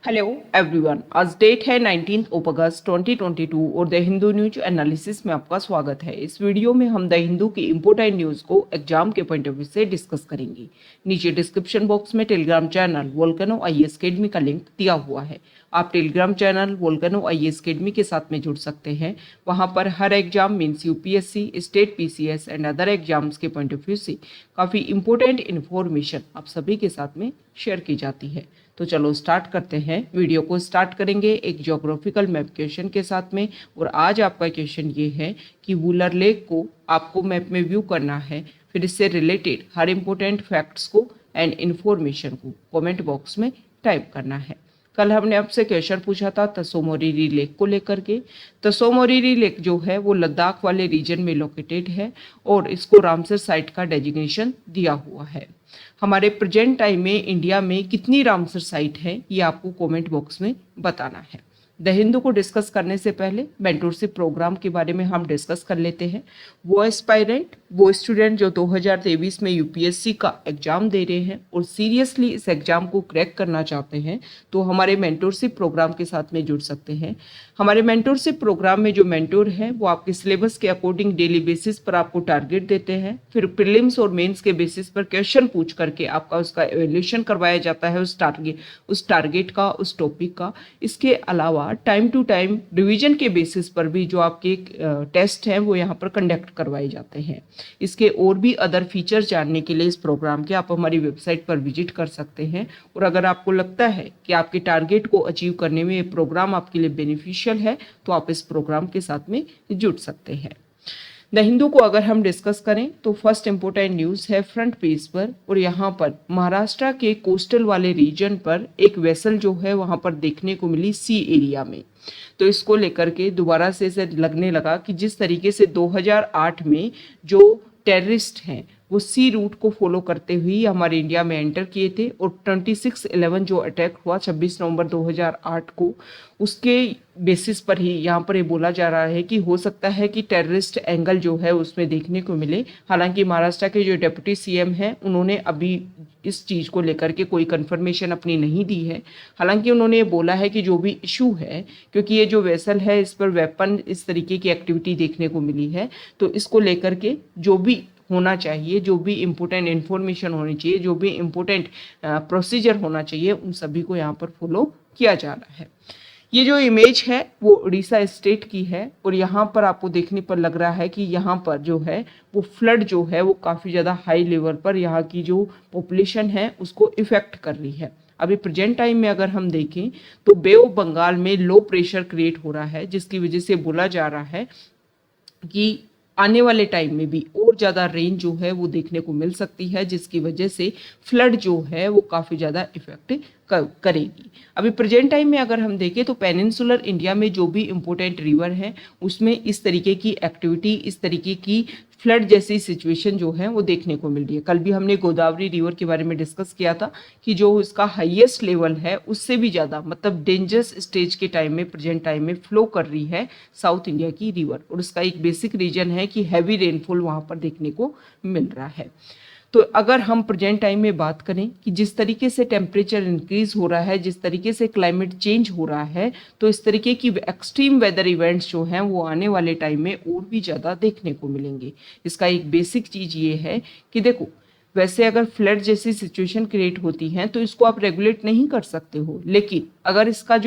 Hello everyone, आज date है 19 अगस्त 2022 और द हिंदू न्यूज एनालिसिस में आपका स्वागत है। इस वीडियो में हम द हिंदू की इंपोर्टेंट न्यूज़ को एग्जाम के पॉइंट ऑफ व्यू से डिस्कस करेंगे। नीचे डिस्क्रिप्शन बॉक्स में Telegram channel Volcano IAS academy का लिंक दिया हुआ है। आप Telegram channel Volcano IAS academy के साथ में जुड़ सकते हैं। वहाँ पर हर exam means UPSC, state PCS and other exams के पॉइंट ऑफ व्यू से काफ़ी इंपॉर्टेंट इन्फॉर्मेशन आप सभी के साथ में शेयर की जाती है। तो चलो स्टार्ट करते हैं। वीडियो को स्टार्ट करेंगे एक ज्योग्राफिकल मैप क्वेश्चन के साथ में। और आज आपका क्वेश्चन ये है कि वुलर लेक को आपको मैप में व्यू करना है, फिर इससे रिलेटेड हर इंपॉर्टेंट फैक्ट्स को एंड इन्फॉर्मेशन को कमेंट बॉक्स में टाइप करना है। कल हमने आपसे क्वेश्चन पूछा था तसो मोरिरी लेक को लेकर के। तसो मोरिरी लेक जो है वो लद्दाख वाले रीजन में लोकेटेड है और इसको रामसर साइट का डेजिग्नेशन दिया हुआ है। हमारे प्रेजेंट टाइम में इंडिया में कितनी रामसर साइट है ये आपको कमेंट बॉक्स में बताना है। द हिंदू को डिस्कस करने से पहले मेंटोरशिप प्रोग्राम के बारे में हम डिस्कस कर लेते हैं। वो एस्पायरेंट, वो स्टूडेंट जो 2023 में यूपीएससी का एग्जाम दे रहे हैं और सीरियसली इस एग्जाम को क्रैक करना चाहते हैं तो हमारे मेंटोरशिप प्रोग्राम के साथ में जुड़ सकते हैं। हमारे मेंटोरशिप प्रोग्राम में जो मेंटोर है वो आपके सिलेबस के अकॉर्डिंग डेली बेसिस पर आपको टारगेट देते हैं, फिर प्रीलिम्स और मेंस के बेसिस पर क्वेश्चन पूछ करके आपका उसका एवेल्यूशन करवाया जाता है उस टारगेट का, उस टॉपिक का। इसके अलावा टाइम टू टाइम रिवीजन के बेसिस पर भी जो आपके टेस्ट हैं वो यहाँ पर कंडक्ट करवाए जाते हैं। इसके और भी अदर फीचर्स जानने के लिए इस प्रोग्राम के आप हमारी वेबसाइट पर विजिट कर सकते हैं। और अगर आपको लगता है कि आपके टारगेट को अचीव करने में ये प्रोग्राम आपके लिए बेनिफिशियल है तो आप इस प्रोग्राम के साथ में जुड़ सकते हैं। द हिंदू को अगर हम डिस्कस करें तो फर्स्ट इंपॉर्टेंट न्यूज़ है फ्रंट पेज पर, और यहाँ पर महाराष्ट्र के कोस्टल वाले रीजन पर एक वेसल जो है वहाँ पर देखने को मिली सी एरिया में। तो इसको लेकर के दोबारा से लगने लगा कि जिस तरीके से 2008 में जो टेररिस्ट हैं वो सी रूट को फॉलो करते हुए हमारे इंडिया में एंटर किए थे और 26/11 जो अटैक हुआ 26 नवंबर 2008 को, उसके बेसिस पर ही यहाँ पर ये बोला जा रहा है कि हो सकता है कि टेररिस्ट एंगल जो है उसमें देखने को मिले। हालांकि महाराष्ट्र के जो डिप्टी सीएम हैं उन्होंने अभी इस चीज़ को लेकर के कोई कंफर्मेशन अपनी नहीं दी है। हालांकि उन्होंने ये बोला है कि जो भी इशू है, क्योंकि ये जो वेसल है इस पर वेपन इस तरीके की एक्टिविटी देखने को मिली है, तो इसको लेकर के जो भी होना चाहिए, जो भी इम्पोर्टेंट इन्फॉर्मेशन होनी चाहिए, जो भी इम्पोर्टेंट प्रोसीजर होना चाहिए, उन सभी को यहाँ पर फॉलो किया जा रहा है। ये जो इमेज है वो उड़ीसा स्टेट की है और यहाँ पर आपको देखने पर लग रहा है कि यहाँ पर जो है वो फ्लड जो है वो काफ़ी ज़्यादा हाई लेवल पर यहाँ की जो पॉपुलेशन है उसको इफेक्ट कर रही है। अभी प्रेजेंट टाइम में अगर हम देखें तो बे ऑफ बंगाल में लो प्रेशर क्रिएट हो रहा है, जिसकी वजह से बोला जा रहा है कि आने वाले टाइम में भी और ज़्यादा रेन जो है वो देखने को मिल सकती है, जिसकी वजह से फ्लड जो है वो काफ़ी ज़्यादा इफेक्ट करेगी। अभी प्रेजेंट टाइम में अगर हम देखें तो पेनिनसुलर इंडिया में जो भी इम्पोर्टेंट रिवर है उसमें इस तरीके की एक्टिविटी, इस तरीके की फ्लड जैसी सिचुएशन जो है वो देखने को मिल रही है। कल भी हमने गोदावरी रिवर के बारे में डिस्कस किया था कि जो इसका हाईएस्ट लेवल है उससे भी ज़्यादा मतलब डेंजरस स्टेज के टाइम में प्रेजेंट टाइम में फ्लो कर रही है साउथ इंडिया की रिवर, और उसका एक बेसिक रीजन है कि हैवी रेनफॉल वहाँ पर देखने को मिल रहा है। तो अगर हम प्रेजेंट टाइम में बात करें कि जिस तरीके से टेम्परेचर इंक्रीज हो रहा है, जिस तरीके से क्लाइमेट चेंज हो रहा है, तो इस तरीके की एक्सट्रीम वेदर इवेंट्स जो हैं वो आने वाले टाइम में और भी ज़्यादा देखने को मिलेंगे। इसका एक बेसिक चीज़ ये है कि देखो, वैसे अगर फ्लड जैसी सिचुएशन क्रिएट होती हैं तो इसको आप रेगुलेट नहीं कर सकते हो, लेकिन अगर इसका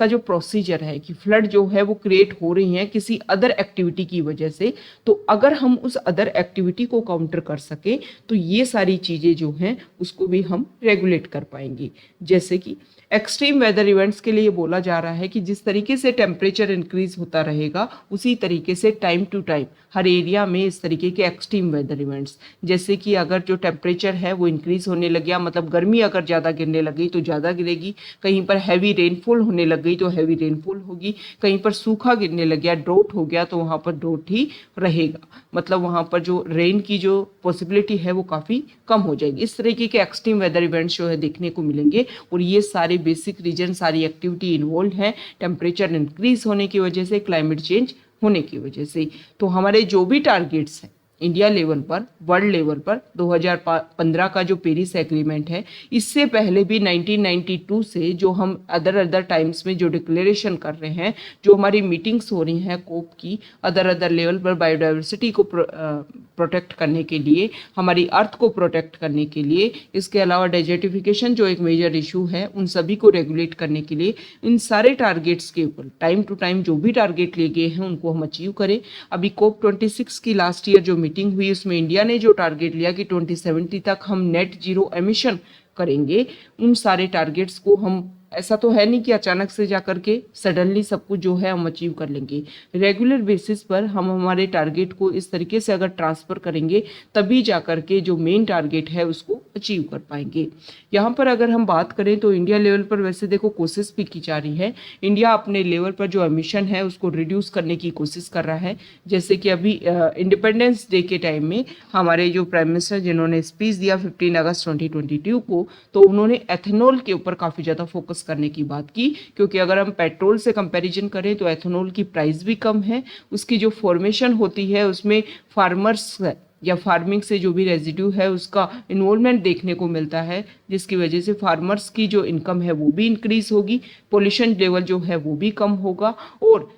जो प्रोसीजर है कि फ्लड जो है वो क्रिएट हो रही हैं किसी अदर एक्टिविटी की वजह से, तो अगर हम उस अदर एक्टिविटी को काउंटर कर सके तो ये सारी चीज़ें जो हैं उसको भी हम रेगुलेट कर पाएंगे। जैसे कि एक्सट्रीम वेदर इवेंट्स के लिए बोला जा रहा है कि जिस तरीके से टेम्परेचर इंक्रीज होता रहेगा उसी तरीके से टाइम टू टाइम हर एरिया में इस तरीके के एक्सट्रीम वेदर इवेंट्स, जैसे कि अगर जो टेम्परेचर है वो इंक्रीज होने लग गया, मतलब गर्मी अगर ज़्यादा गिरने लग गई तो ज़्यादा गिरेगी, कहीं पर हैवी रेनफॉल होने लग गई तो हैवी रेनफॉल होगी, कहीं पर सूखा गिरने लग गया, ड्रोट हो गया तो वहाँ पर ड्रोट ही रहेगा, मतलब वहाँ पर जो रेन की जो पॉसिबिलिटी है वो काफ़ी कम हो जाएगी। इस तरीके के एक्सट्रीम वेदर इवेंट्स जो है देखने को मिलेंगे और ये सारे बेसिक रीजन, सारी एक्टिविटी इन्वॉल्व है टेम्परेचर इंक्रीज होने की वजह से, क्लाइमेट चेंज होने की वजह से। तो हमारे जो भी टारगेट्स हैं इंडिया लेवल पर, वर्ल्ड लेवल पर 2015 का जो पेरिस एग्रीमेंट है, इससे पहले भी 1992 से जो हम अदर टाइम्स में जो डिक्लेरेशन कर रहे हैं, जो हमारी मीटिंग्स हो रही हैं कोप की अदर लेवल पर बायोडाइवर्सिटी को प्रोटेक्ट करने के लिए, हमारी अर्थ को प्रोटेक्ट करने के लिए, इसके अलावा डेजर्टिफिकेशन जो एक मेजर इशू है उन सभी को रेगुलेट करने के लिए, इन सारे टारगेट्स के ऊपर टाइम टू टाइम जो भी टारगेट लिए गए हैं उनको हम अचीव करें। अभी कोप 26 की लास्ट ईयर जो मीटिंग हुई उसमें इंडिया ने जो टारगेट लिया कि 2070 तक हम नेट जीरो एमिशन करेंगे, उन सारे टारगेट्स को हम, ऐसा तो है नहीं कि अचानक से जा करके सडनली सब कुछ जो है हम अचीव कर लेंगे। रेगुलर बेसिस पर हम हमारे टारगेट को इस तरीके से अगर ट्रांसफर करेंगे तभी जा करके जो मेन टारगेट है उसको अचीव कर पाएंगे। यहाँ पर अगर हम बात करें तो इंडिया लेवल पर वैसे देखो कोशिश भी की जा रही है। इंडिया अपने लेवल पर जो एमिशन है उसको रिड्यूस करने की कोशिश कर रहा है। जैसे कि अभी इंडिपेंडेंस डे के टाइम में हमारे जो प्राइम मिनिस्टर जिन्होंने स्पीच दिया 15 अगस्त 2022 को, तो उन्होंने एथेनॉल के ऊपर काफ़ी ज़्यादा फोकस करने की बात की, क्योंकि अगर हम पेट्रोल से कंपैरिजन करें तो एथेनॉल की प्राइस भी कम है, उसकी जो फॉर्मेशन होती है उसमें फार्मर्स या फार्मिंग से जो भी रेजिड्यू है उसका इन्वॉल्वमेंट देखने को मिलता है, जिसकी वजह से फार्मर्स की जो इनकम है वो भी इंक्रीज होगी, पोल्यूशन लेवल जो है वो भी कम होगा। और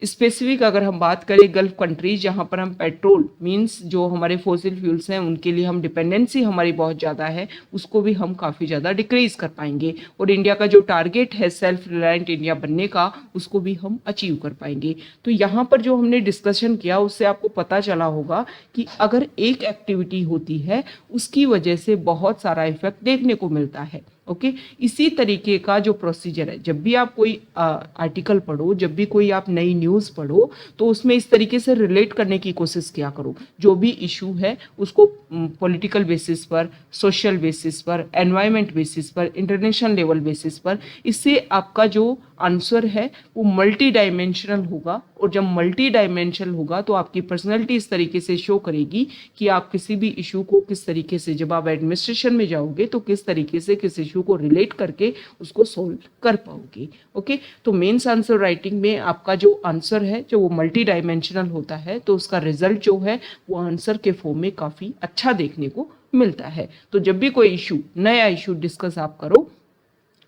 स्पेसिफिक अगर हम बात करें गल्फ कंट्रीज जहाँ पर हम पेट्रोल मींस जो हमारे फॉसिल फ्यूल्स हैं उनके लिए हम डिपेंडेंसी हमारी बहुत ज़्यादा है, उसको भी हम काफ़ी ज़्यादा डिक्रीज कर पाएंगे। और इंडिया का जो टारगेट है सेल्फ रिलायंट इंडिया बनने का, उसको भी हम अचीव कर पाएंगे। तो यहाँ पर जो हमने डिस्कशन किया उससे आपको पता चला होगा कि अगर एक एक्टिविटी होती है उसकी वजह से बहुत सारा इफेक्ट देखने को मिलता है। ओके, इसी तरीके का जो प्रोसीजर है, जब भी आप कोई आर्टिकल पढ़ो, जब भी कोई आप नई न्यूज़ पढ़ो, तो उसमें इस तरीके से रिलेट करने की कोशिश किया करो। जो भी इशू है उसको पॉलिटिकल बेसिस पर, सोशल बेसिस पर, एनवायरमेंट बेसिस पर, इंटरनेशनल लेवल बेसिस पर, इससे आपका जो आंसर है वो मल्टी डायमेंशनल होगा। और जब मल्टी डायमेंशनल होगा तो आपकी पर्सनैलिटी इस तरीके से शो करेगी कि आप किसी भी इशू को किस तरीके से, जब आप एडमिनिस्ट्रेशन में जाओगे तो किस तरीके से किस इशू को रिलेट करके उसको सोल्व कर पाओगे। ओके, तो मेंस आंसर राइटिंग में आपका जो आंसर है जो वो मल्टी डायमेंशनल होता है, तो उसका रिजल्ट जो है वो आंसर के फॉर्म में काफ़ी अच्छा देखने को मिलता है। तो जब भी कोई इशू, नया इशू डिस्कस आप करो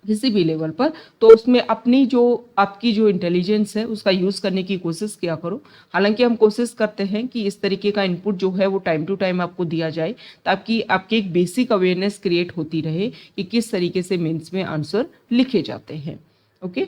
किसी भी लेवल पर, तो उसमें अपनी जो आपकी जो इंटेलिजेंस है उसका यूज़ करने की कोशिश किया करो। हालांकि हम कोशिश करते हैं कि इस तरीके का इनपुट जो है वो टाइम टू टाइम आपको दिया जाए, ताकि आपकी एक बेसिक अवेयरनेस क्रिएट होती रहे कि किस तरीके से मेंस में आंसर लिखे जाते हैं। ओके,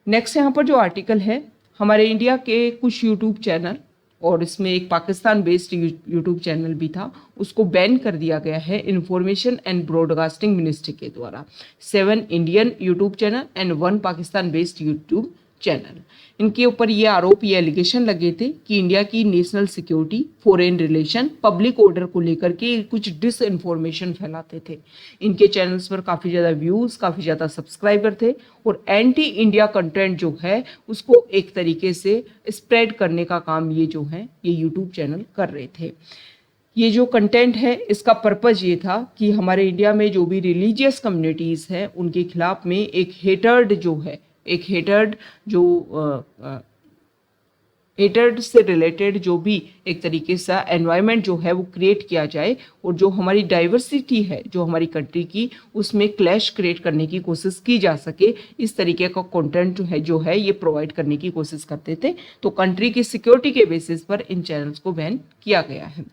नेक्स्ट यहाँ पर जो आर्टिकल है, हमारे इंडिया के कुछ यूट्यूब चैनल और इसमें एक पाकिस्तान बेस्ड यूट्यूब चैनल भी था, उसको बैन कर दिया गया है इंफॉर्मेशन एंड ब्रॉडकास्टिंग मिनिस्ट्री के द्वारा। 7 Indian YouTube channel and 1 Pakistan based YouTube channel, इनके ऊपर ये आरोप, ये एलिगेशन लगे थे कि इंडिया की national security, foreign relation, public order को लेकर के कुछ डिस इन्फॉर्मेशन फैलाते थे। इनके चैनल्स पर काफ़ी ज़्यादा व्यूज़, काफ़ी ज़्यादा सब्सक्राइबर थे और एंटी इंडिया कंटेंट जो है उसको एक तरीके से स्प्रेड करने का काम ये जो है ये यूट्यूब चैनल कर रहे थे। ये जो कंटेंट है इसका पर्पज़ ये था कि हमारे इंडिया में जो भी रिलीजियस कम्युनिटीज़ हैं उनके खिलाफ में एक हेटर्ड जो है, एक हेटर्ड जो हेटर्ड से रिलेटेड जो भी एक तरीके से एनवायरनमेंट जो है वो क्रिएट किया जाए, और जो हमारी डाइवर्सिटी है जो हमारी कंट्री की, उसमें क्लैश क्रिएट करने की कोशिश की जा सके, इस तरीके का कंटेंट जो है ये प्रोवाइड करने की कोशिश करते थे। तो कंट्री की सिक्योरिटी के बेसिस पर इन चैनल्स को बैन किया गया है।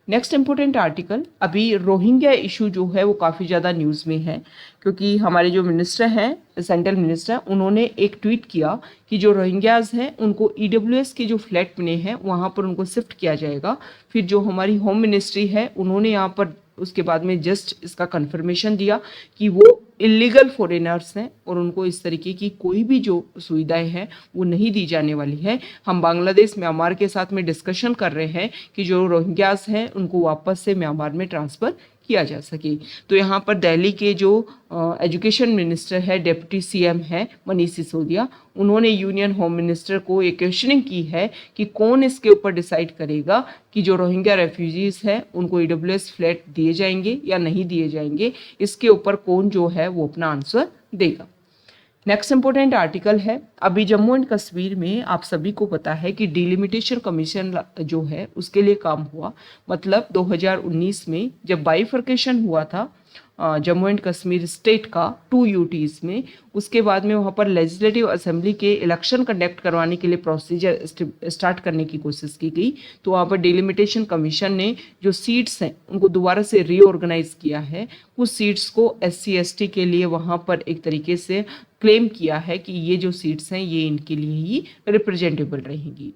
नेक्स्ट इंपॉर्टेंट आर्टिकल, अभी रोहिंग्या इशू जो है वो काफ़ी ज़्यादा न्यूज़ में है, क्योंकि हमारे जो मिनिस्टर हैं, सेंट्रल मिनिस्टर, उन्होंने एक ट्वीट किया कि जो रोहिंग्याज हैं उनको EWS के जो फ्लैट बने हैं वहाँ पर उनको शिफ्ट किया जाएगा। फिर जो हमारी होम मिनिस्ट्री है उन्होंने यहाँ पर उसके बाद में जस्ट इसका कंफर्मेशन दिया कि वो इलीगल फॉरेनर्स हैं और उनको इस तरीके की कोई भी जो सुविधाएं हैं वो नहीं दी जाने वाली है। हम बांग्लादेश, म्यांमार के साथ में डिस्कशन कर रहे हैं कि जो रोहिंग्यास हैं उनको वापस से म्यांमार में ट्रांसफ़र किया जा सके। तो यहाँ पर दिल्ली के जो एजुकेशन मिनिस्टर है, डिप्टी CM है मनीष सिसोदिया, उन्होंने यूनियन होम मिनिस्टर को ये क्वेश्चनिंग की है कि कौन इसके ऊपर डिसाइड करेगा कि जो रोहिंग्या रेफ्यूजीज हैं उनको EWS फ्लैट दिए जाएंगे या नहीं दिए जाएंगे, इसके ऊपर कौन जो है वो अपना आंसर देगा। नेक्स्ट इंपॉर्टेंट आर्टिकल है, अभी जम्मू एंड कश्मीर में आप सभी को पता है कि डिलिमिटेशन कमीशन जो है उसके लिए काम हुआ। मतलब 2019 में जब बाइफर्केशन हुआ था जम्मू एंड कश्मीर स्टेट का 2 यूटीज में, उसके बाद में वहाँ पर लेजिस्लेटिव असेंबली के इलेक्शन कंडक्ट करवाने के लिए प्रोसीजर स्टार्ट करने की कोशिश की गई। तो वहाँ पर डिलिमिटेशन कमीशन ने जो सीट्स हैं उनको दोबारा से रीऑर्गेनाइज किया है। कुछ सीट्स को SC ST के लिए वहाँ पर एक तरीके से क्लेम किया है कि ये जो सीट्स हैं ये इनके लिए ही रिप्रेजेंटेबल रहेंगी।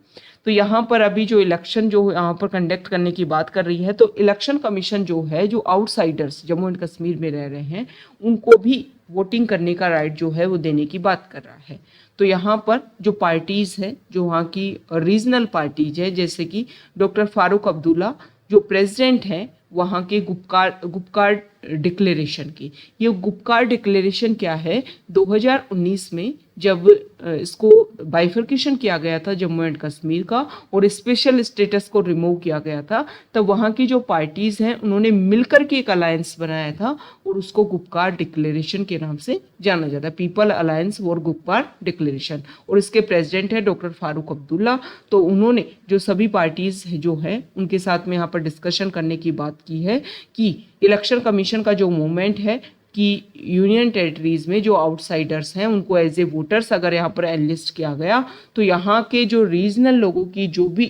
तो यहाँ पर अभी जो इलेक्शन जो यहाँ पर कंडक्ट करने की बात कर रही है, तो इलेक्शन कमीशन जो है जो आउटसाइडर्स जम्मू एंड कश्मीर में रह रहे हैं उनको भी वोटिंग करने का राइट जो है वो देने की बात कर रहा है। तो यहाँ पर जो पार्टीज है, जो वहाँ की रीजनल पार्टीज है, जैसे कि डॉक्टर फारूक अब्दुल्ला जो प्रेसिडेंट हैं वहाँ के गुपकार डिक्लेरेशन की, ये गुपकार डिक्लेरेशन क्या है, 2019 में जब इसको बाइफर्केशन किया गया था जम्मू एंड कश्मीर का और स्पेशल स्टेटस को रिमूव किया गया था, तब वहाँ की जो पार्टीज हैं उन्होंने मिलकर के एक अलायंस बनाया था और उसको गुपकार डिक्लेरेशन के नाम से जाना जाता है, people alliance for Gupkar declaration. और इसके प्रेसिडेंट है डॉक्टर फारूक अब्दुल्ला। तो उन्होंने जो सभी पार्टीज जो है उनके साथ में यहाँ पर डिस्कशन करने की बात की है कि इलेक्शन कमीशन का जो मूवमेंट है कि यूनियन टेरिटरीज में जो आउटसाइडर्स हैं उनको एज ए वोटर्स अगर यहाँ पर एनलिस्ट किया गया तो यहाँ के जो रीजनल लोगों की जो भी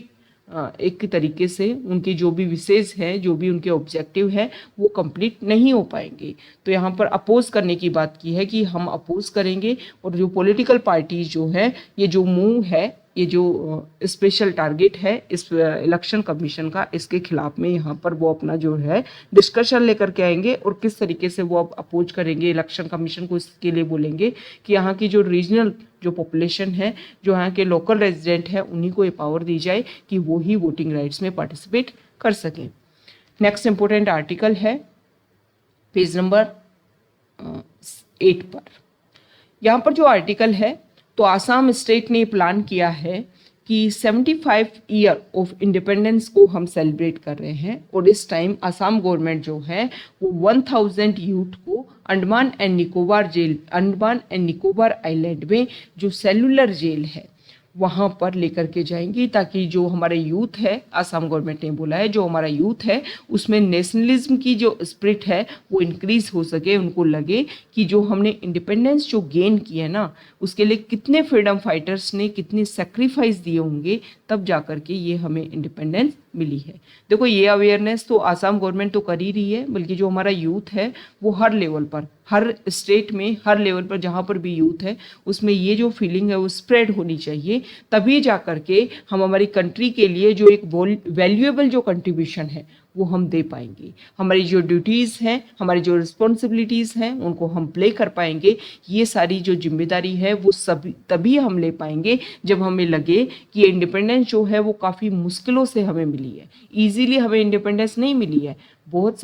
एक तरीके से उनकी जो भी विशेष है, जो भी उनके ऑब्जेक्टिव है वो कंप्लीट नहीं हो पाएंगे। तो यहाँ पर अपोज करने की बात की है कि हम अपोज करेंगे और जो पॉलिटिकल पार्टीज जो है ये जो मूव है, ये जो स्पेशल टारगेट है इस इलेक्शन कमीशन का, इसके खिलाफ में यहाँ पर वो अपना जो है डिस्कशन लेकर के आएंगे और किस तरीके से वो अब अपोज करेंगे इलेक्शन कमीशन को। इसके लिए बोलेंगे कि यहाँ की जो रीजनल जो पॉपुलेशन है, जो यहाँ के लोकल रेजिडेंट है, उन्हीं को ये पावर दी जाए कि वो ही वोटिंग राइट्स में पार्टिसिपेट कर सकें। नेक्स्ट इंपॉर्टेंट आर्टिकल है पेज नंबर 8 पर। यहाँ पर जो आर्टिकल है, तो आसाम स्टेट ने प्लान किया है कि 75 ईयर ऑफ इंडिपेंडेंस को हम सेलिब्रेट कर रहे हैं और इस टाइम आसाम गवर्नमेंट जो है वो 1000 यूथ को अंडमान एंड निकोबार आइलैंड में जो सेलुलर जेल है वहाँ पर लेकर के जाएंगी, ताकि जो हमारे यूथ है, आसाम गवर्नमेंट ने बोला है जो हमारा यूथ है उसमें नेशनलिज्म की जो स्पिरिट है वो इंक्रीज हो सके, उनको लगे कि जो हमने इंडिपेंडेंस जो गेन की है ना उसके लिए कितने फ्रीडम फाइटर्स ने कितने सेक्रीफाइस दिए होंगे, तब जा कर के ये हमें इंडिपेंडेंस मिली है। देखो ये अवेयरनेस तो आसाम गवर्नमेंट तो कर ही रही है, बल्कि जो हमारा यूथ है वो हर लेवल पर, हर स्टेट में, हर लेवल पर जहाँ पर भी यूथ है उसमें ये जो फीलिंग है वो स्प्रेड होनी चाहिए, तभी जा कर के हम हमारी कंट्री के लिए जो एक वैल्यूएबल जो कंट्रीब्यूशन है वो हम दे पाएंगे। हमारी जो ड्यूटीज़ हैं, हमारी जो रिस्पॉन्सिबिलिटीज़ हैं उनको हम प्ले कर पाएंगे। ये सारी जो जिम्मेदारी है वो सभी तभी हम ले पाएंगे जब हमें लगे कि इंडिपेंडेंस जो है वो काफ़ी मुश्किलों से हमें मिली है, ईजीली हमें इंडिपेंडेंस नहीं मिली है। बहुत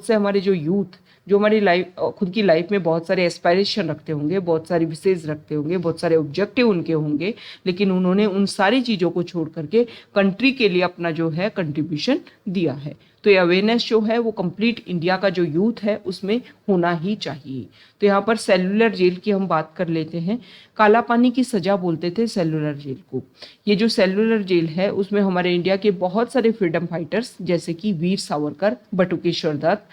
से हमारे जो यूथ जो हमारी लाइफ, खुद की लाइफ में बहुत सारे एस्पायरेशन रखते होंगे, बहुत सारी विशेष रखते होंगे, बहुत सारे ऑब्जेक्टिव उनके होंगे, लेकिन उन्होंने उन सारी चीज़ों को छोड़ करके कंट्री के लिए अपना जो है कंट्रीब्यूशन दिया है। तो ये अवेयरनेस जो है वो कंप्लीट इंडिया का जो यूथ है उसमें होना ही चाहिए। तो यहाँ पर सेलुलर जेल की हम बात कर लेते हैं। काला पानी की सज़ा बोलते थे सेलुलर जेल को। ये जो सेलुलर जेल है उसमें हमारे इंडिया के बहुत सारे फ्रीडम फाइटर्स जैसे कि वीर सावरकर, बटुकेश्वर दत्त,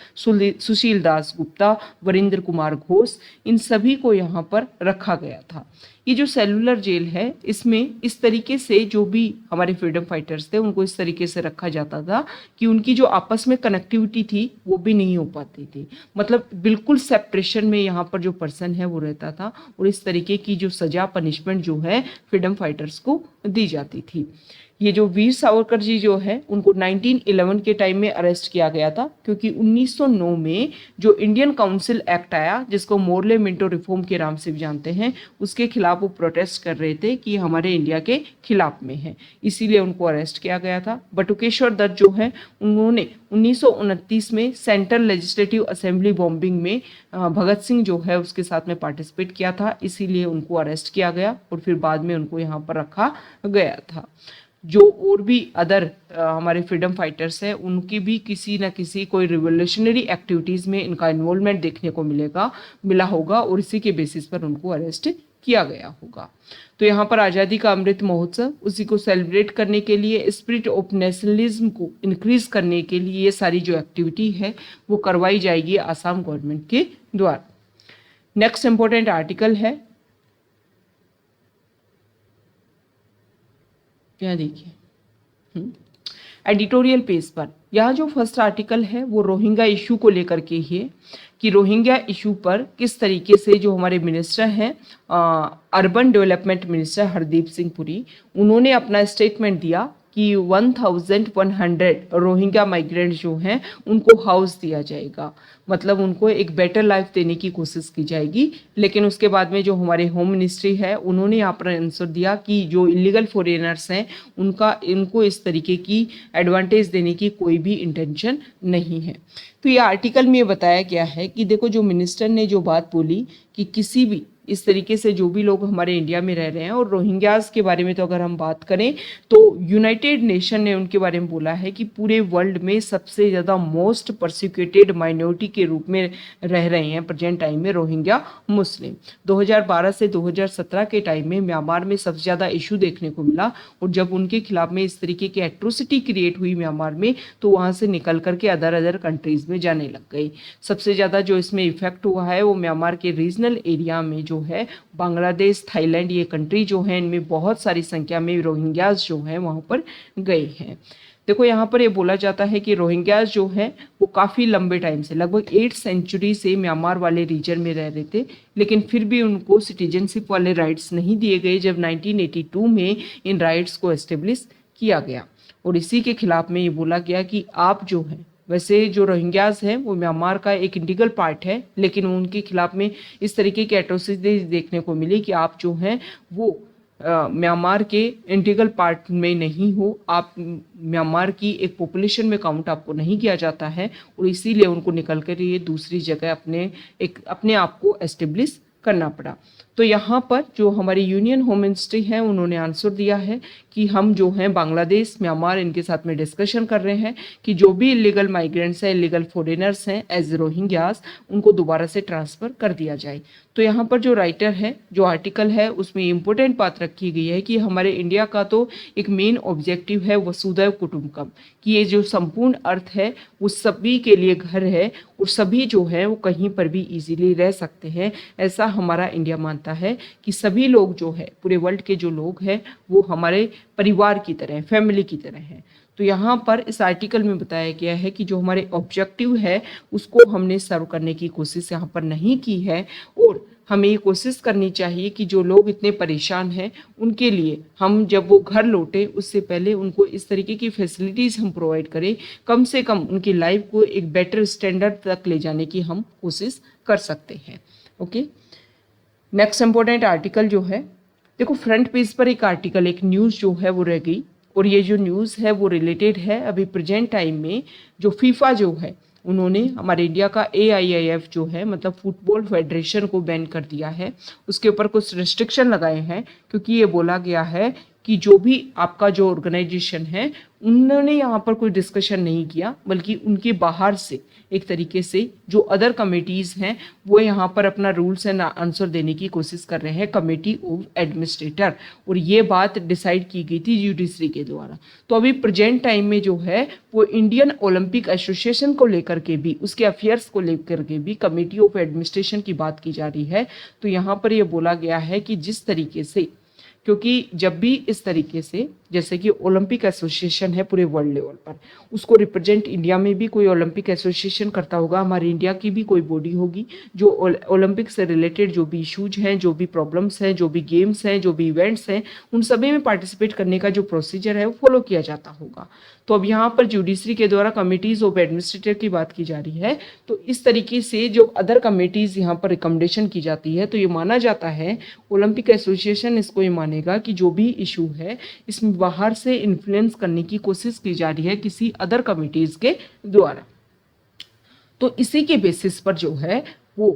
सुशील दास गुप्ता, वरिंद्र कुमार घोष, इन सभी को यहाँ पर रखा गया था। ये जो सेलुलर जेल है इसमें इस तरीके से जो भी हमारे फ्रीडम फाइटर्स थे उनको इस तरीके से रखा जाता था कि उनकी जो आपस में कनेक्टिविटी थी वो भी नहीं हो पाती थी। मतलब बिल्कुल सेपरेशन में यहाँ पर जो पर्सन है वो रहता था और इस तरीके की जो सज़ा, पनिशमेंट जो है फ्रीडम फाइटर्स को दी जाती थी। ये जो वीर सावरकर जी जो है उनको 1911 के टाइम में अरेस्ट किया गया था, क्योंकि 1909 में जो इंडियन काउंसिल एक्ट आया जिसको मोरले मिंटो रिफॉर्म के नाम से भी जानते हैं, उसके खिलाफ वो प्रोटेस्ट कर रहे थे कि हमारे इंडिया के खिलाफ में है, इसीलिए उनको अरेस्ट किया गया था। बटुकेश्वर दत्त जो है उन्होंने 1929 में सेंट्रल लेजिस्लेटिव असेंबली बॉम्बिंग में भगत सिंह जो है उसके साथ में पार्टिसिपेट किया था, इसीलिए उनको अरेस्ट किया गया और फिर बाद में उनको यहाँ पर रखा गया था। जो और भी अदर हमारे फ्रीडम फाइटर्स हैं उनकी भी किसी ना किसी कोई रिवोल्यूशनरी एक्टिविटीज़ में इनका इन्वॉल्वमेंट देखने को मिला होगा और इसी के बेसिस पर उनको अरेस्ट किया गया होगा। तो यहाँ पर आज़ादी का अमृत महोत्सव, उसी को सेलिब्रेट करने के लिए, स्पिरिट ऑफ नेशनलिज्म को इंक्रीज करने के लिए ये सारी जो एक्टिविटी है वो करवाई जाएगी आसाम गवर्नमेंट के द्वारा। नेक्स्ट इंपॉर्टेंट आर्टिकल है, यहाँ देखिए एडिटोरियल पेज पर, यहाँ जो फर्स्ट आर्टिकल है वो रोहिंग्या इशू को लेकर के ही है कि रोहिंग्या इशू पर किस तरीके से जो हमारे मिनिस्टर हैं urban development minister Hardeep Singh Puri, उन्होंने अपना स्टेटमेंट दिया कि 1100 रोहिंग्या माइग्रेंट जो हैं उनको हाउस दिया जाएगा, मतलब उनको एक बेटर लाइफ देने की कोशिश की जाएगी। लेकिन उसके बाद में जो हमारे होम मिनिस्ट्री है उन्होंने यहाँ पर आंसर दिया कि जो इलीगल फॉरेनर्स हैं इनको इस तरीके की एडवांटेज देने की कोई भी इंटेंशन नहीं है। तो ये आर्टिकल में बताया गया है कि देखो जो मिनिस्टर ने जो बात बोली कि किसी भी इस तरीके से जो भी लोग हमारे इंडिया में रह रहे हैं, और रोहिंग्यास के बारे में तो अगर हम बात करें तो यूनाइटेड नेशन ने उनके बारे में बोला है कि पूरे वर्ल्ड में सबसे ज़्यादा मोस्ट परसिक्यूटेड माइनॉरिटी के रूप में रह रहे हैं प्रेजेंट टाइम में रोहिंग्या मुस्लिम। 2012 से 2017 के टाइम में म्यांमार में सबसे ज़्यादा इशू देखने को मिला, और जब उनके खिलाफ में इस तरीके की एट्रोसिटी क्रिएट हुई म्यांमार में तो वहाँ से निकल करके अदर कंट्रीज़ में जाने लग गई। सबसे ज़्यादा जो इसमें इफेक्ट हुआ है वो म्यांमार के रीजनल एरिया में जो है बांग्लादेश, थाईलैंड, ये कंट्री जो है इनमें बहुत सारी संख्या में रोहिंग्यास जो हैं वहाँ पर गए हैं। देखो यहाँ पर ये बोला जाता है कि रोहिंग्यास जो है वो काफ़ी लंबे टाइम से, लगभग 8 सेंचुरी से म्यांमार वाले रीजन में रह रहे थे, लेकिन फिर भी उनको सिटीजनशिप वाले राइट्स नहीं दिए गए जब 1982 में इन राइट्स को एस्टेब्लिश किया गया। और इसी के खिलाफ में ये बोला गया कि आप जो है, वैसे जो रोहिंग्यास हैं वो म्यांमार का एक इंटीग्रल पार्ट है, लेकिन उनके खिलाफ में इस तरीके की एट्रोसिटीज देखने को मिली कि आप जो हैं वो म्यांमार के इंटीग्रल पार्ट में नहीं हो, आप म्यांमार की एक पॉपुलेशन में काउंट आपको नहीं किया जाता है, और इसीलिए उनको निकल कर ये दूसरी जगह अपने आप को एस्टेब्लिश करना पड़ा। तो यहाँ पर जो हमारी यूनियन होम मिनिस्ट्री है उन्होंने आंसर दिया है कि हम जो हैं बांग्लादेश, म्यांमार, इनके साथ में डिस्कशन कर रहे हैं कि जो भी इलीगल माइग्रेंट्स हैं, इलीगल फॉरेनर्स हैं एज रोहिंग्यास, उनको दोबारा से ट्रांसफ़र कर दिया जाए। तो यहाँ पर जो राइटर है, जो आर्टिकल है, उसमें इम्पोर्टेंट बात रखी गई है कि हमारे इंडिया का तो एक मेन ऑब्जेक्टिव है वसुधैव कुटुंबकम, कि ये जो संपूर्ण अर्थ है वो सभी के लिए घर है और सभी जो है वो कहीं पर भी इजीली रह सकते हैं। ऐसा हमारा इंडिया मानता है कि सभी लोग जो है, पूरे वर्ल्ड के जो लोग हैं वो हमारे परिवार की तरह, फैमिली की तरह हैं। तो यहाँ पर इस आर्टिकल में बताया गया है कि जो हमारे ऑब्जेक्टिव है उसको हमने सर्व करने की कोशिश यहाँ पर नहीं की है, और हमें ये कोशिश करनी चाहिए कि जो लोग इतने परेशान हैं उनके लिए हम जब वो घर लौटे उससे पहले उनको इस तरीके की फैसिलिटीज़ हम प्रोवाइड करें, कम से कम उनकी लाइफ को एक बेटर स्टैंडर्ड तक ले जाने की हम कोशिश कर सकते हैं। ओके, नेक्स्ट इंपॉर्टेंट आर्टिकल जो है, देखो फ्रंट पेज पर एक आर्टिकल, एक न्यूज़ जो है वो रह गई, और ये जो न्यूज़ है वो रिलेटेड है अभी प्रेजेंट टाइम में जो फीफा जो है उन्होंने हमारे इंडिया का AIIF जो है, मतलब फुटबॉल फेडरेशन को बैन कर दिया है। उसके ऊपर कुछ रिस्ट्रिक्शन लगाए हैं, क्योंकि ये बोला गया है कि जो भी आपका जो ऑर्गेनाइजेशन है उन्होंने यहाँ पर कोई डिस्कशन नहीं किया, बल्कि उनके बाहर से एक तरीके से जो अदर कमेटीज़ हैं वो यहाँ पर अपना रूल्स एंड आंसर देने की कोशिश कर रहे हैं, कमेटी ऑफ एडमिनिस्ट्रेटर, और ये बात डिसाइड की गई थी जुडिशरी के द्वारा। तो अभी प्रेजेंट टाइम में जो है वो इंडियन ओलंपिक एसोसिएशन को लेकर के भी, उसके अफेयर्स को लेकर के भी कमेटी ऑफ एडमिनिस्ट्रेशन की बात की जा रही है। तो यहाँ पर यह बोला गया है कि जिस तरीके से, क्योंकि जब भी इस तरीके से जैसे कि ओलंपिक एसोसिएशन है पूरे वर्ल्ड लेवल पर, उसको रिप्रेजेंट इंडिया में भी कोई ओलंपिक एसोसिएशन करता होगा, हमारी इंडिया की भी कोई बॉडी होगी जो ओलंपिक से रिलेटेड जो भी इश्यूज हैं, जो भी प्रॉब्लम्स हैं, जो भी गेम्स हैं, जो भी इवेंट्स हैं, उन सभी में पार्टिसिपेट करने का जो प्रोसीजर है वो फॉलो किया जाता होगा। तो अब यहाँ पर जुडिशरी के द्वारा कमिटीज़ ऑफ एडमिनिस्ट्रेटर की बात की जा रही है। तो इस तरीके से जो अदर कमिटीज़ यहाँ पर रिकमेंडेशन की जाती है, तो ये माना जाता है, ओलंपिक एसोसिएशन इसको ये मानेगा कि जो भी इशू है इसमें बाहर से इन्फ्लुएंस करने की कोशिश की जा रही है किसी अदर कमिटीज़ के द्वारा। तो इसी के बेसिस पर जो है वो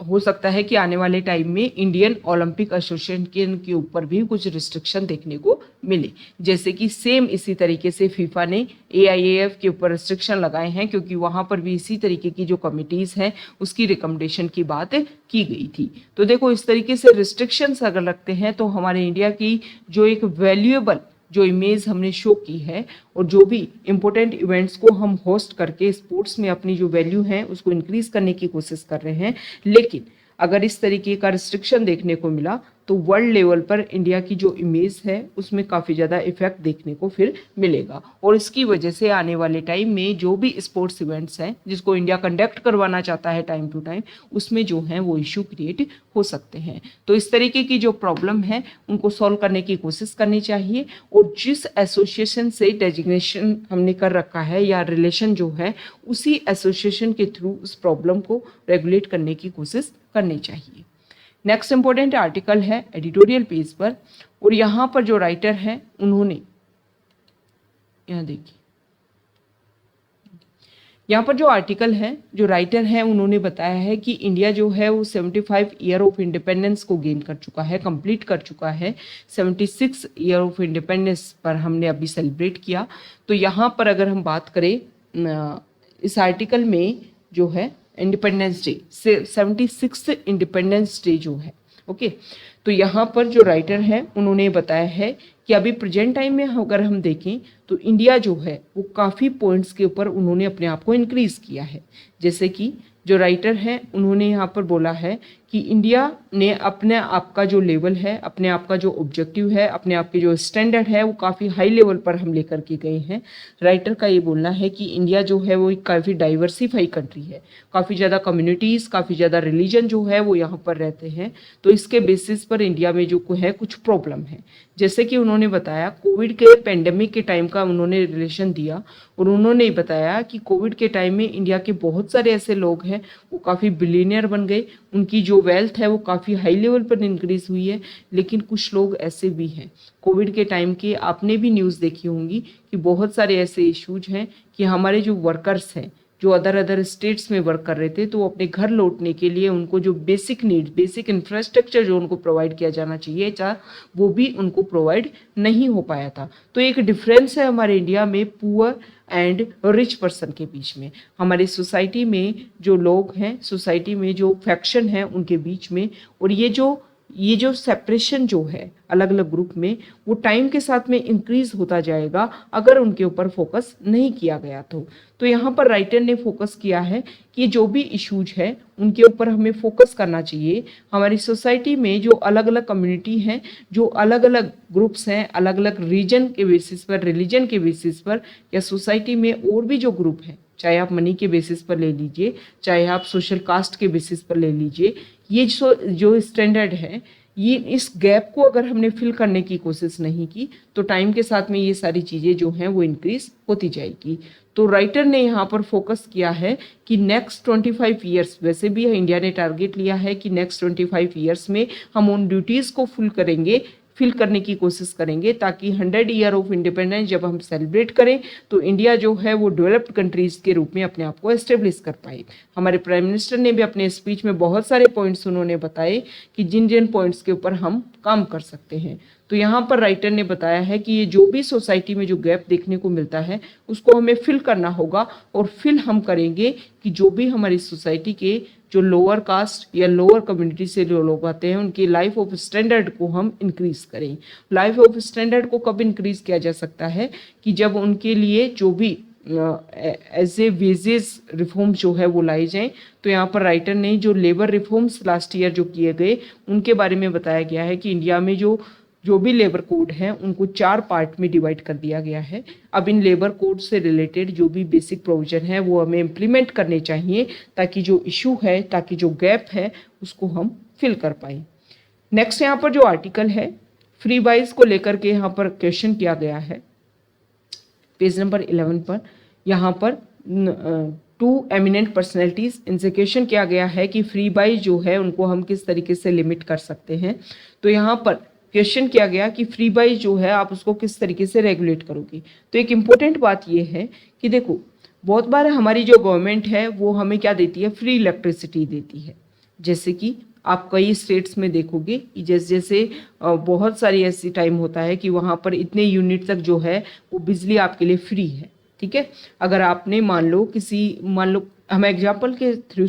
हो सकता है कि आने वाले टाइम में इंडियन ओलंपिक एसोसिएशन के ऊपर भी कुछ रिस्ट्रिक्शन देखने को मिले, जैसे कि सेम इसी तरीके से फीफा ने एआईएएफ के ऊपर रिस्ट्रिक्शन लगाए हैं, क्योंकि वहां पर भी इसी तरीके की जो कमिटीज हैं उसकी रिकमेंडेशन की बात की गई थी। तो देखो, इस तरीके से रिस्ट्रिक्शंस अगर लगते हैं तो हमारे इंडिया की जो एक वैल्यूएबल जो इमेज हमने शो की है और जो भी इम्पोर्टेंट इवेंट्स को हम होस्ट करके स्पोर्ट्स में अपनी जो वैल्यू है उसको इंक्रीज करने की कोशिश कर रहे हैं, लेकिन अगर इस तरीके का रिस्ट्रिक्शन देखने को मिला तो वर्ल्ड लेवल पर इंडिया की जो इमेज है उसमें काफ़ी ज़्यादा इफेक्ट देखने को फिर मिलेगा। और इसकी वजह से आने वाले टाइम में जो भी स्पोर्ट्स इवेंट्स हैं जिसको इंडिया कंडक्ट करवाना चाहता है टाइम टू टाइम, उसमें जो है वो इशू क्रिएट हो सकते हैं। तो इस तरीके की जो प्रॉब्लम है उनको सॉल्व करने की कोशिश करनी चाहिए, और जिस एसोसिएशन से डेजिग्नेशन हमने कर रखा है या रिलेशन जो है, उसी एसोसिएशन के थ्रू उस प्रॉब्लम को रेगुलेट करने की कोशिश करनी चाहिए। नेक्स्ट इंपॉर्टेंट आर्टिकल है एडिटोरियल पेज पर, और यहाँ पर जो राइटर हैं उन्होंने, यहाँ देखिए, यहाँ पर जो आर्टिकल है, जो राइटर हैं उन्होंने बताया है कि इंडिया जो है वो 75 ईयर ऑफ इंडिपेंडेंस को गेन कर चुका है, कंप्लीट कर चुका है। 76 ईयर ऑफ इंडिपेंडेंस पर हमने अभी सेलिब्रेट किया। तो यहाँ पर अगर हम बात करें इस आर्टिकल में जो है इंडिपेंडेंस डे, 76 इंडिपेंडेंस डे जो है, ओके। तो यहाँ पर जो राइटर है उन्होंने बताया है कि अभी प्रेजेंट टाइम में अगर हम देखें तो इंडिया जो है वो काफ़ी पॉइंट्स के ऊपर उन्होंने अपने आप को इंक्रीज किया है। जैसे कि जो राइटर हैं उन्होंने यहाँ पर बोला है कि इंडिया ने अपने आप का जो लेवल है, अपने आप का जो ऑब्जेक्टिव है, अपने आप के जो स्टैंडर्ड है वो काफ़ी हाई लेवल पर हम लेकर के गए हैं। राइटर का ये बोलना है कि इंडिया जो है वो एक काफ़ी डाइवर्सिफाई कंट्री है, काफ़ी ज़्यादा कम्युनिटीज़, काफ़ी ज़्यादा रिलीजन जो है वो यहाँ पर रहते हैं। तो इसके बेसिस पर इंडिया में जो है कुछ प्रॉब्लम है। जैसे कि उन्होंने बताया कोविड के पेंडेमिक के टाइम का उन्होंने रिलेशन दिया, और उन्होंने बताया कि कोविड के टाइम में इंडिया के बहुत सारे ऐसे लोग हैं वो काफ़ी बिलियनियर बन गए, उनकी जो वेल्थ है वो काफ़ी हाई लेवल पर इंक्रीज हुई है। लेकिन कुछ लोग ऐसे भी हैं, कोविड के टाइम के आपने भी न्यूज़ देखी होंगी कि बहुत सारे ऐसे इश्यूज हैं कि हमारे जो वर्कर्स हैं जो अदर स्टेट्स में वर्क कर रहे थे, तो वो अपने घर लौटने के लिए उनको जो बेसिक नीड, बेसिक इंफ्रास्ट्रक्चर जो उनको प्रोवाइड किया जाना चाहिए वो भी उनको प्रोवाइड नहीं हो पाया था। तो एक डिफरेंस है हमारे इंडिया में पुअर एंड रिच पर्सन के बीच में, हमारी सोसाइटी में जो लोग हैं, सोसाइटी में जो फैक्शन है उनके बीच में। और ये जो सेपरेशन जो है अलग अलग ग्रुप में, वो टाइम के साथ में इंक्रीज होता जाएगा अगर उनके ऊपर फोकस नहीं किया गया तो यहाँ पर राइटर ने फोकस किया है कि जो भी इश्यूज है उनके ऊपर हमें फोकस करना चाहिए। हमारी सोसाइटी में जो अलग अलग कम्युनिटी हैं, जो अलग अलग ग्रुप्स हैं, अलग अलग रीजन के बेसिस पर, रिलीजन के बेसिस पर, या सोसाइटी में और भी जो ग्रुप हैं, चाहे आप मनी के बेसिस पर ले लीजिए, चाहे आप सोशल कास्ट के बेसिस पर ले लीजिए, ये जो स्टैंडर्ड है, ये इस गैप को अगर हमने फिल करने की कोशिश नहीं की तो टाइम के साथ में ये सारी चीज़ें जो हैं वो इंक्रीज होती जाएगी। तो राइटर ने यहाँ पर फोकस किया है कि नेक्स्ट 25 ईयर्स, वैसे भी इंडिया ने टारगेट लिया है कि नेक्स्ट 25 ईयर्स में हम उन ड्यूटीज़ को फिल करने की कोशिश करेंगे, ताकि 100 ईयर ऑफ इंडिपेंडेंस जब हम सेलिब्रेट करें तो इंडिया जो है वो डेवलप्ड कंट्रीज़ के रूप में अपने आप को एस्टेब्लिश कर पाए। हमारे प्राइम मिनिस्टर ने भी अपने स्पीच में बहुत सारे पॉइंट्स उन्होंने बताए कि जिन जिन पॉइंट्स के ऊपर हम काम कर सकते हैं। तो यहाँ पर राइटर ने बताया है कि ये जो भी सोसाइटी में जो गैप देखने को मिलता है उसको हमें फिल करना होगा, और फिल हम करेंगे कि जो भी हमारी सोसाइटी के जो लोअर कास्ट या लोअर कम्युनिटी से जो लोग आते हैं उनकी लाइफ ऑफ स्टैंडर्ड को हम इंक्रीज करें। लाइफ ऑफ स्टैंडर्ड को कब इंक्रीज किया जा सकता है कि जब उनके लिए जो भी एज ए वेजेस रिफॉर्म जो है वो लाई जाएं। तो यहाँ पर राइटर ने जो लेबर रिफॉर्म्स लास्ट ईयर जो किए गए उनके बारे में बताया गया है कि इंडिया में जो भी लेबर कोड हैं उनको 4 पार्ट में डिवाइड कर दिया गया है। अब इन लेबर कोड से रिलेटेड जो भी बेसिक प्रोविजन है वो हमें इम्प्लीमेंट करने चाहिए, ताकि जो इशू है, ताकि जो गैप है उसको हम फिल कर पाए। नेक्स्ट यहाँ पर जो आर्टिकल है फ्री बाइज को लेकर के यहाँ पर क्वेश्चन किया गया है पेज नंबर 11 पर। यहाँ पर 2 एमिनेंट पर्सनैलिटीज इनसे क्वेश्चन किया गया है कि फ्री बाइज जो है उनको हम किस तरीके से लिमिट कर सकते हैं। तो यहाँ पर क्वेश्चन किया गया कि फ्री बाइज जो है आप उसको किस तरीके से रेगुलेट करोगे। तो एक इम्पोर्टेंट बात ये है कि देखो, बहुत बार हमारी जो गवर्नमेंट है वो हमें क्या देती है, फ्री इलेक्ट्रिसिटी देती है। जैसे कि आप कई स्टेट्स में देखोगे कि जैसे जैसे बहुत सारी ऐसी टाइम होता है कि वहाँ पर इतने यूनिट तक जो है वो बिजली आपके लिए फ्री है। ठीक है, अगर आपने मान लो हम एग्जाम्पल के थ्रू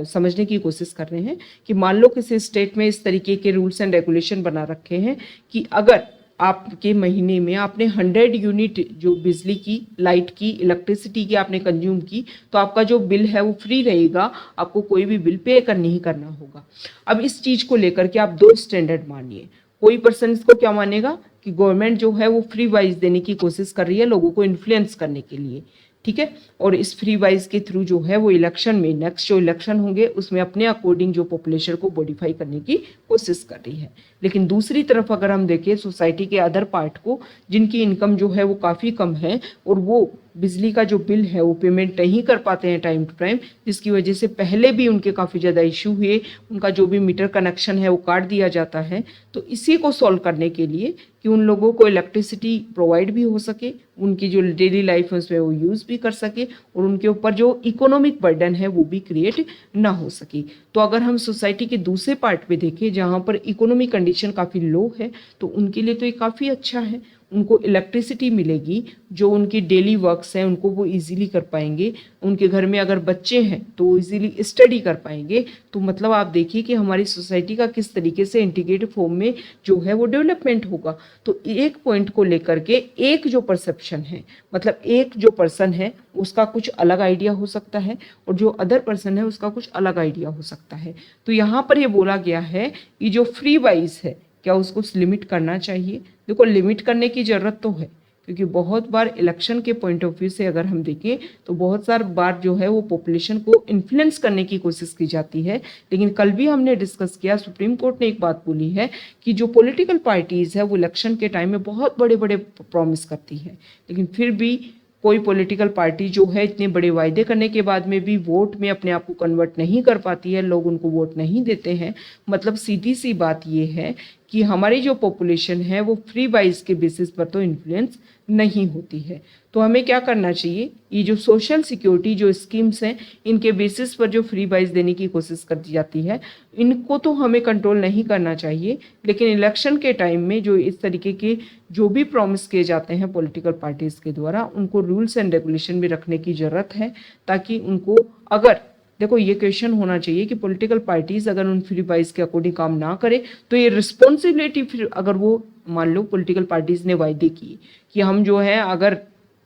समझने की कोशिश कर रहे हैं कि मान लो किसी स्टेट में इस तरीके के रूल्स एंड रेगुलेशन बना रखे हैं कि अगर आपके महीने में आपने 100 यूनिट जो बिजली की, लाइट की, इलेक्ट्रिसिटी की आपने कंज्यूम की, तो आपका जो बिल है वो फ्री रहेगा, आपको कोई भी बिल पे नहीं करना होगा। अब इस चीज को लेकर के आप दो स्टैंडर्ड मानिए। कोई पर्सन इसको क्या मानेगा कि गवर्नमेंट जो है वो फ्री वाइज देने की कोशिश कर रही है लोगों को इन्फ्लुएंस करने के लिए। ठीक है, और इस फ्री वाइज के थ्रू जो है वो इलेक्शन में, नेक्स्ट जो इलेक्शन होंगे उसमें अपने अकॉर्डिंग जो पॉपुलेशन को मॉडिफाई करने की कोशिश कर रही है। लेकिन दूसरी तरफ अगर हम देखें सोसाइटी के अदर पार्ट को, जिनकी इनकम जो है वो काफ़ी कम है और वो बिजली का जो बिल है वो पेमेंट नहीं कर पाते हैं टाइम टू टाइम, जिसकी वजह से पहले भी उनके काफ़ी ज़्यादा इशू हुए, उनका जो भी मीटर कनेक्शन है वो काट दिया जाता है। तो इसी को सॉल्व करने के लिए कि उन लोगों को इलेक्ट्रिसिटी प्रोवाइड भी हो सके, उनकी जो डेली लाइफ है उसमें वो यूज़ भी कर सके और उनके ऊपर जो इकोनॉमिक बर्डन है वो भी क्रिएट ना हो सके। तो अगर हम सोसाइटी के दूसरे पार्ट पे देखें जहाँ पर इकोनॉमी कंडीशन काफ़ी लो है, तो उनके लिए तो ये काफ़ी अच्छा है, उनको इलेक्ट्रिसिटी मिलेगी, जो उनकी डेली वर्क्स हैं उनको वो इजीली कर पाएंगे, उनके घर में अगर बच्चे हैं तो वो इजीली स्टडी कर पाएंगे। तो मतलब आप देखिए कि हमारी सोसाइटी का किस तरीके से इंटीग्रेटेड फॉर्म में जो है वो डेवलपमेंट होगा। तो एक पॉइंट को लेकर के एक जो परसेप्शन है, मतलब एक जो पर्सन है उसका कुछ अलग आइडिया हो सकता है और जो अदर पर्सन है उसका कुछ अलग आइडिया हो सकता है। तो यहाँ पर ये बोला गया है कि जो फ्री वाइज है क्या उसको लिमिट करना चाहिए। देखो, लिमिट करने की ज़रूरत तो है, क्योंकि बहुत बार इलेक्शन के पॉइंट ऑफ व्यू से अगर हम देखें तो बहुत सार बार जो है वो पॉपुलेशन को इन्फ्लुएंस करने की कोशिश की जाती है। लेकिन कल भी हमने डिस्कस किया, सुप्रीम कोर्ट ने एक बात बोली है कि जो पॉलिटिकल पार्टीज़ है वो इलेक्शन के टाइम में बहुत बड़े बड़े प्रॉमिस करती है, लेकिन फिर भी कोई पॉलिटिकल पार्टी जो है इतने बड़े वायदे करने के बाद में भी वोट में अपने आप को कन्वर्ट नहीं कर पाती है, लोग उनको वोट नहीं देते हैं। मतलब सीधी सी बात ये है कि हमारी जो पॉपुलेशन है वो फ्री वाइज के बेसिस पर तो इन्फ्लुएंस नहीं होती है। तो हमें क्या करना चाहिए, ये जो सोशल सिक्योरिटी जो स्कीम्स हैं इनके बेसिस पर जो फ्री वाइज देने की कोशिश कर दी जाती है, इनको तो हमें कंट्रोल नहीं करना चाहिए। लेकिन इलेक्शन के टाइम में जो इस तरीके के जो भी प्रॉमिस किए जाते हैं पॉलिटिकल पार्टीज़ के द्वारा, उनको रूल्स एंड रेगुलेशन में रखने की ज़रूरत है, ताकि उनको अगर देखो ये क्वेश्चन होना चाहिए कि पॉलिटिकल पार्टीज अगर उन फ्री वाइज के अकॉर्डिंग काम ना करे तो ये रिस्पॉन्सिबिलिटी फिर अगर वो मान लो पॉलिटिकल पार्टीज ने वायदे किए कि हम जो है अगर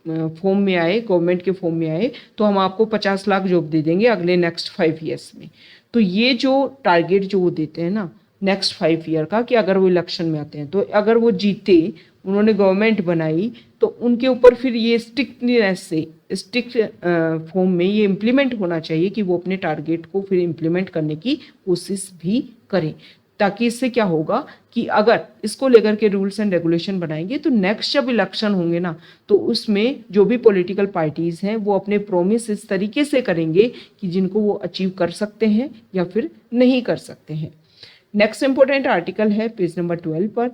फॉर्म में आए, गवर्नमेंट के फॉर्म में आए तो हम आपको 50 लाख जॉब दे देंगे अगले नेक्स्ट 5 ईयर्स में। तो ये जो टारगेट जो वो देते हैं ना नेक्स्ट 5 ईयर का, कि अगर वो इलेक्शन में आते हैं तो अगर वो जीते, उन्होंने गवर्नमेंट बनाई, तो उनके ऊपर फिर ये स्ट्रिक्टनेस से स्ट्रिक्ट फॉर्म में ये इम्प्लीमेंट होना चाहिए कि वो अपने टारगेट को फिर इम्प्लीमेंट करने की कोशिश भी करें। ताकि इससे क्या होगा कि अगर इसको लेकर के रूल्स एंड रेगुलेशन बनाएंगे तो नेक्स्ट जब इलेक्शन होंगे ना, तो उसमें जो भी पॉलिटिकल पार्टीज हैं वो अपने प्रॉमिस इस तरीके से करेंगे कि जिनको वो अचीव कर सकते हैं या फिर नहीं कर सकते हैं। नेक्स्ट इंपॉर्टेंट आर्टिकल है पेज नंबर 12 पर,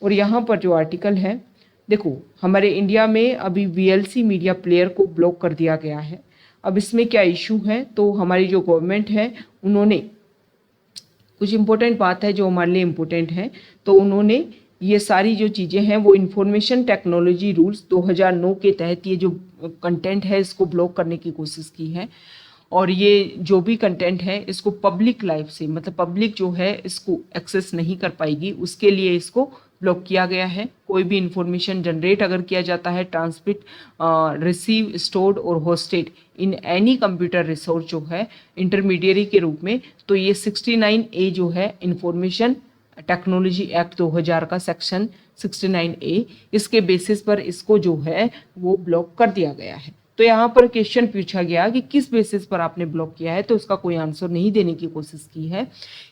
और यहाँ पर जो आर्टिकल है, देखो हमारे इंडिया में अभी VLC मीडिया प्लेयर को ब्लॉक कर दिया गया है। अब इसमें क्या इशू है, तो हमारी जो गवर्नमेंट है उन्होंने कुछ इंपॉर्टेंट बात है जो हमारे लिए इम्पोर्टेंट है, तो उन्होंने ये सारी जो चीज़ें हैं वो इंफॉर्मेशन टेक्नोलॉजी रूल्स 2009 के तहत ये जो कंटेंट है इसको ब्लॉक करने की कोशिश की है। और ये जो भी कंटेंट है इसको पब्लिक लाइफ से, मतलब पब्लिक जो है इसको एक्सेस नहीं कर पाएगी, उसके लिए इसको ब्लॉक किया गया है। कोई भी इंफॉर्मेशन जनरेट अगर किया जाता है, ट्रांसमिट, रिसीव, स्टोर्ड और hosted in any computer resource जो है इंटरमीडियरी के रूप में, तो ये 69A जो है इंफॉर्मेशन टेक्नोलॉजी एक्ट 2000 का सेक्शन 69A, इसके बेसिस पर इसको जो है वो ब्लॉक कर दिया गया है। तो यहाँ पर क्वेश्चन पूछा गया कि किस बेसिस पर आपने ब्लॉक किया है, तो इसका कोई आंसर नहीं देने की कोशिश की है।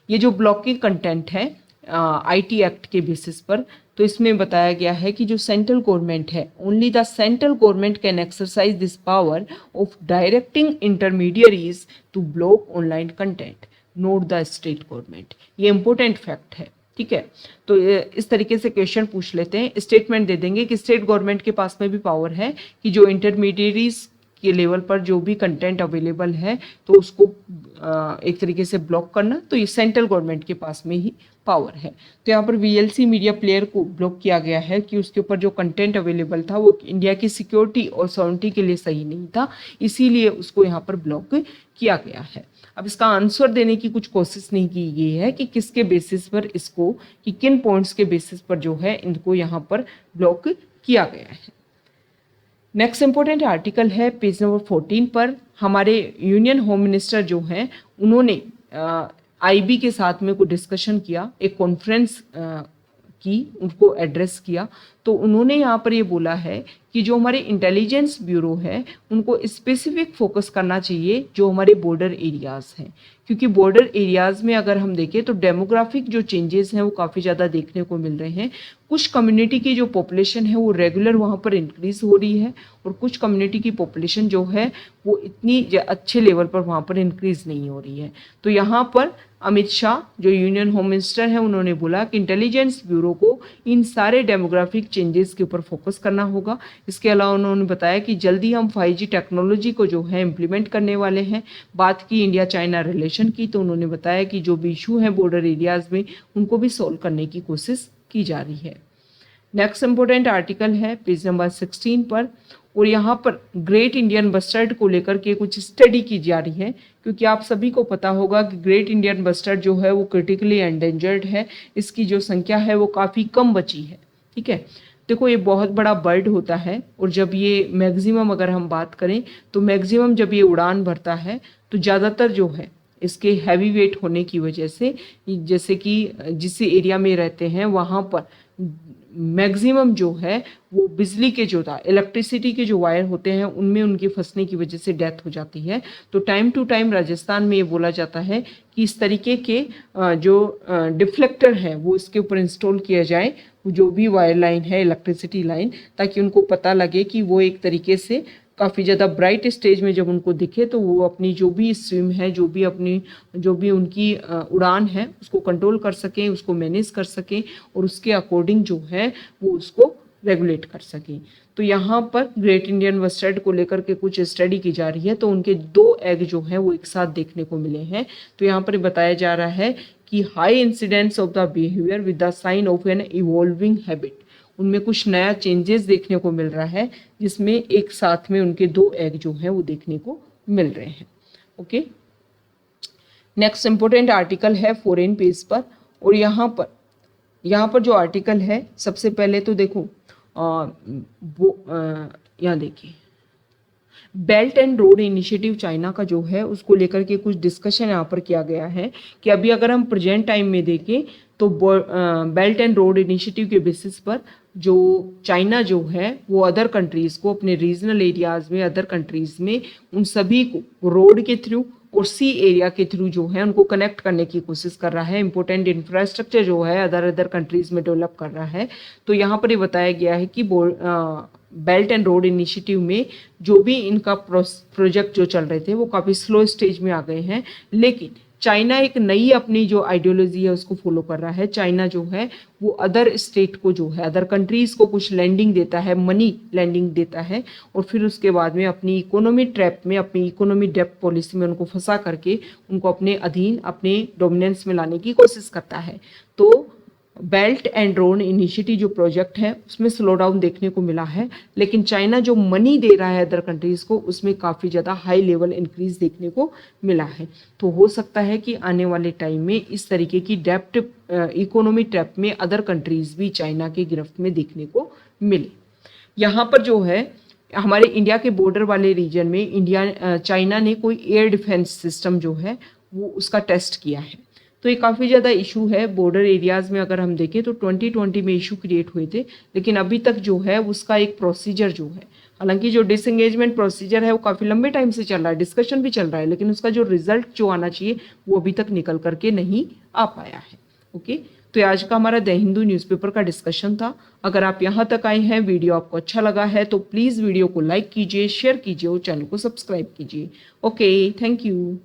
ये जो ब्लॉकिंग कंटेंट है IT एक्ट के बेसिस पर, तो इसमें बताया गया है कि जो सेंट्रल गवर्नमेंट है, only the central government can exercise this power of directing intermediaries to block online content, not the state government. ये इंपॉर्टेंट फैक्ट है, ठीक है। तो इस तरीके से क्वेश्चन पूछ लेते हैं, स्टेटमेंट दे देंगे कि स्टेट गवर्नमेंट के पास में भी पावर है कि जो इंटरमीडियरीज के लेवल पर जो भी कंटेंट अवेलेबल है तो उसको एक तरीके से ब्लॉक करना, तो ये सेंट्रल गवर्नमेंट के पास में ही पावर है। तो यहाँ पर वीएलसी मीडिया प्लेयर को ब्लॉक किया गया है कि उसके ऊपर जो कंटेंट अवेलेबल था वो इंडिया की सिक्योरिटी और सॉवरेनिटी के लिए सही नहीं था, इसीलिए उसको यहाँ पर ब्लॉक किया गया है। अब इसका आंसर देने की कुछ कोशिश नहीं की गई है कि किसके बेसिस पर इसको, कि किन पॉइंट्स के बेसिस पर जो है इनको यहाँ पर ब्लॉक किया गया है। नेक्स्ट इंपॉर्टेंट आर्टिकल है पेज नंबर 14 पर। हमारे यूनियन होम मिनिस्टर जो हैं उन्होंने आईबी के साथ में कोई डिस्कशन किया, एक कॉन्फ्रेंस की, उनको एड्रेस किया। तो उन्होंने यहाँ पर ये बोला है कि जो हमारे इंटेलिजेंस ब्यूरो है उनको स्पेसिफिक फोकस करना चाहिए जो हमारे बॉर्डर एरियाज़ हैं, क्योंकि बॉर्डर एरियाज़ में अगर हम देखें तो डेमोग्राफिक जो चेंजेस हैं वो काफ़ी ज़्यादा देखने को मिल रहे हैं। कुछ कम्युनिटी की जो पॉपुलेशन है वो रेगुलर वहाँ पर इंक्रीज़ हो रही है और कुछ कम्युनिटी की पॉपुलेशन जो है वो इतनी अच्छे लेवल पर वहाँ पर इंक्रीज़ नहीं हो रही है। तो यहाँ पर अमित शाह जो यूनियन होम मिनिस्टर हैं उन्होंने बोला कि इंटेलिजेंस ब्यूरो को इन सारे डेमोग्राफिक चेंजेस के ऊपर फोकस करना होगा। इसके अलावा उन्होंने बताया कि जल्दी हम 5G टेक्नोलॉजी को जो है इम्प्लीमेंट करने वाले हैं। बात की इंडिया चाइना रिलेशन की, तो उन्होंने बताया कि जो भी इशू है बॉर्डर एरियाज़ में उनको भी सॉल्व करने की कोशिश की जा रही है। नेक्स्ट इंपॉर्टेंट आर्टिकल है पेज नंबर 16 पर, और यहाँ पर ग्रेट इंडियन बस्टर्ड को लेकर के कुछ स्टडी की जा रही है, क्योंकि आप सभी को पता होगा कि ग्रेट इंडियन बस्टर्ड जो है वो क्रिटिकली एंडेंजर्ड है। इसकी जो संख्या है वो काफ़ी कम बची है। ठीक है, देखो ये बहुत बड़ा बर्ड होता है और जब ये मैक्सिमम अगर हम बात करें तो मैक्सिमम जब ये उड़ान भरता है तो ज़्यादातर जो है इसके हैवी वेट होने की वजह से, जैसे कि जिस एरिया में रहते हैं वहाँ पर मैक्सिमम जो है वो बिजली के जो था इलेक्ट्रिसिटी के जो वायर होते हैं उनमें उनके फंसने की वजह से डेथ हो जाती है। तो टाइम टू टाइम राजस्थान में ये बोला जाता है कि इस तरीके के जो डिफ्लेक्टर है वो इसके ऊपर इंस्टॉल किया जाए, जो भी वायर लाइन है इलेक्ट्रिसिटी लाइन, ताकि उनको पता लगे कि वो एक तरीके से काफ़ी ज़्यादा ब्राइट स्टेज में जब उनको दिखे तो वो अपनी जो भी स्विम है, जो भी उनकी उड़ान है उसको कंट्रोल कर सकें, उसको मैनेज कर सकें और उसके अकॉर्डिंग जो है वो उसको रेगुलेट कर सकें। तो यहाँ पर ग्रेट इंडियन बस्टर्ड को लेकर के कुछ स्टडी की जा रही है, तो उनके 2 एग जो हैं वो एक साथ देखने को मिले हैं। तो यहाँ पर बताया जा रहा है कि high incidence of the behaviour with the sign of an evolving habit, उनमें कुछ नया चेंजेस देखने को मिल रहा है जिसमें एक साथ में उनके 2 एग जो हैं वो देखने को मिल रहे हैं। ओके, नेक्स्ट इंपॉर्टेंट आर्टिकल है फॉरेन पेज पर, और यहाँ पर जो आर्टिकल है सबसे पहले तो देखो यहाँ देखिए belt and road initiative China का जो है उसको लेकर के कुछ डिस्कशन यहाँ पर किया गया है कि अभी अगर हम प्रेजेंट टाइम में देखें तो बेल्ट एंड रोड इनिशिएटिव के बेसिस पर जो चाइना जो है वो अदर कंट्रीज़ को अपने रीजनल एरियाज़ में, अदर कंट्रीज़ में उन सभी को रोड के थ्रू और सी एरिया के थ्रू जो है उनको कनेक्ट करने की कोशिश कर रहा है। इंपॉर्टेंट इंफ्रास्ट्रक्चर जो है अदर कंट्रीज़ में डेवलप कर रहा है। तो यहाँ पर ये बताया गया है कि बेल्ट एंड रोड इनिशिएटिव में जो भी इनका प्रोजेक्ट जो चल रहे थे वो काफ़ी स्लो स्टेज में आ गए हैं, लेकिन चाइना एक नई अपनी जो आइडियोलॉजी है उसको फॉलो कर रहा है। चाइना जो है वो अदर स्टेट को जो है, अदर कंट्रीज़ को कुछ लैंडिंग देता है, मनी लैंडिंग देता है, और फिर उसके बाद में अपनी इकोनॉमी ट्रैप में, अपनी इकोनॉमी डेप्थ पॉलिसी में उनको फंसा करके उनको अपने अधीन, अपने डोमिनेंस में लाने की कोशिश करता है। तो बेल्ट एंड रोड इनिशिएटिव जो प्रोजेक्ट है उसमें स्लो डाउन देखने को मिला है, लेकिन चाइना जो मनी दे रहा है अदर कंट्रीज़ को उसमें काफ़ी ज़्यादा हाई लेवल इंक्रीज देखने को मिला है। तो हो सकता है कि आने वाले टाइम में इस तरीके की डेप्ट इकोनॉमी ट्रैप में अदर कंट्रीज़ भी चाइना के गिरफ्त में देखने को मिले। यहाँ पर जो है हमारे इंडिया के बॉर्डर वाले रीजन में चाइना ने कोई एयर डिफेंस सिस्टम जो है वो उसका टेस्ट किया है। तो ये काफ़ी ज़्यादा इशू है बॉर्डर एरियाज़ में। अगर हम देखें तो 2020 में इशू क्रिएट हुए थे, लेकिन अभी तक जो है उसका एक प्रोसीजर जो है, हालांकि जो डिसएंगेजमेंट प्रोसीजर है वो काफ़ी लंबे टाइम से चल रहा है, डिस्कशन भी चल रहा है, लेकिन उसका जो रिजल्ट जो आना चाहिए वो अभी तक निकल करके नहीं आ पाया है। ओके, तो आज का हमारा द हिंदू न्यूज़पेपर का डिस्कशन था। अगर आप यहाँ तक आए हैं, वीडियो आपको अच्छा लगा है तो प्लीज़ वीडियो को लाइक कीजिए, शेयर कीजिए और चैनल को सब्सक्राइब कीजिए। Okay, thank you.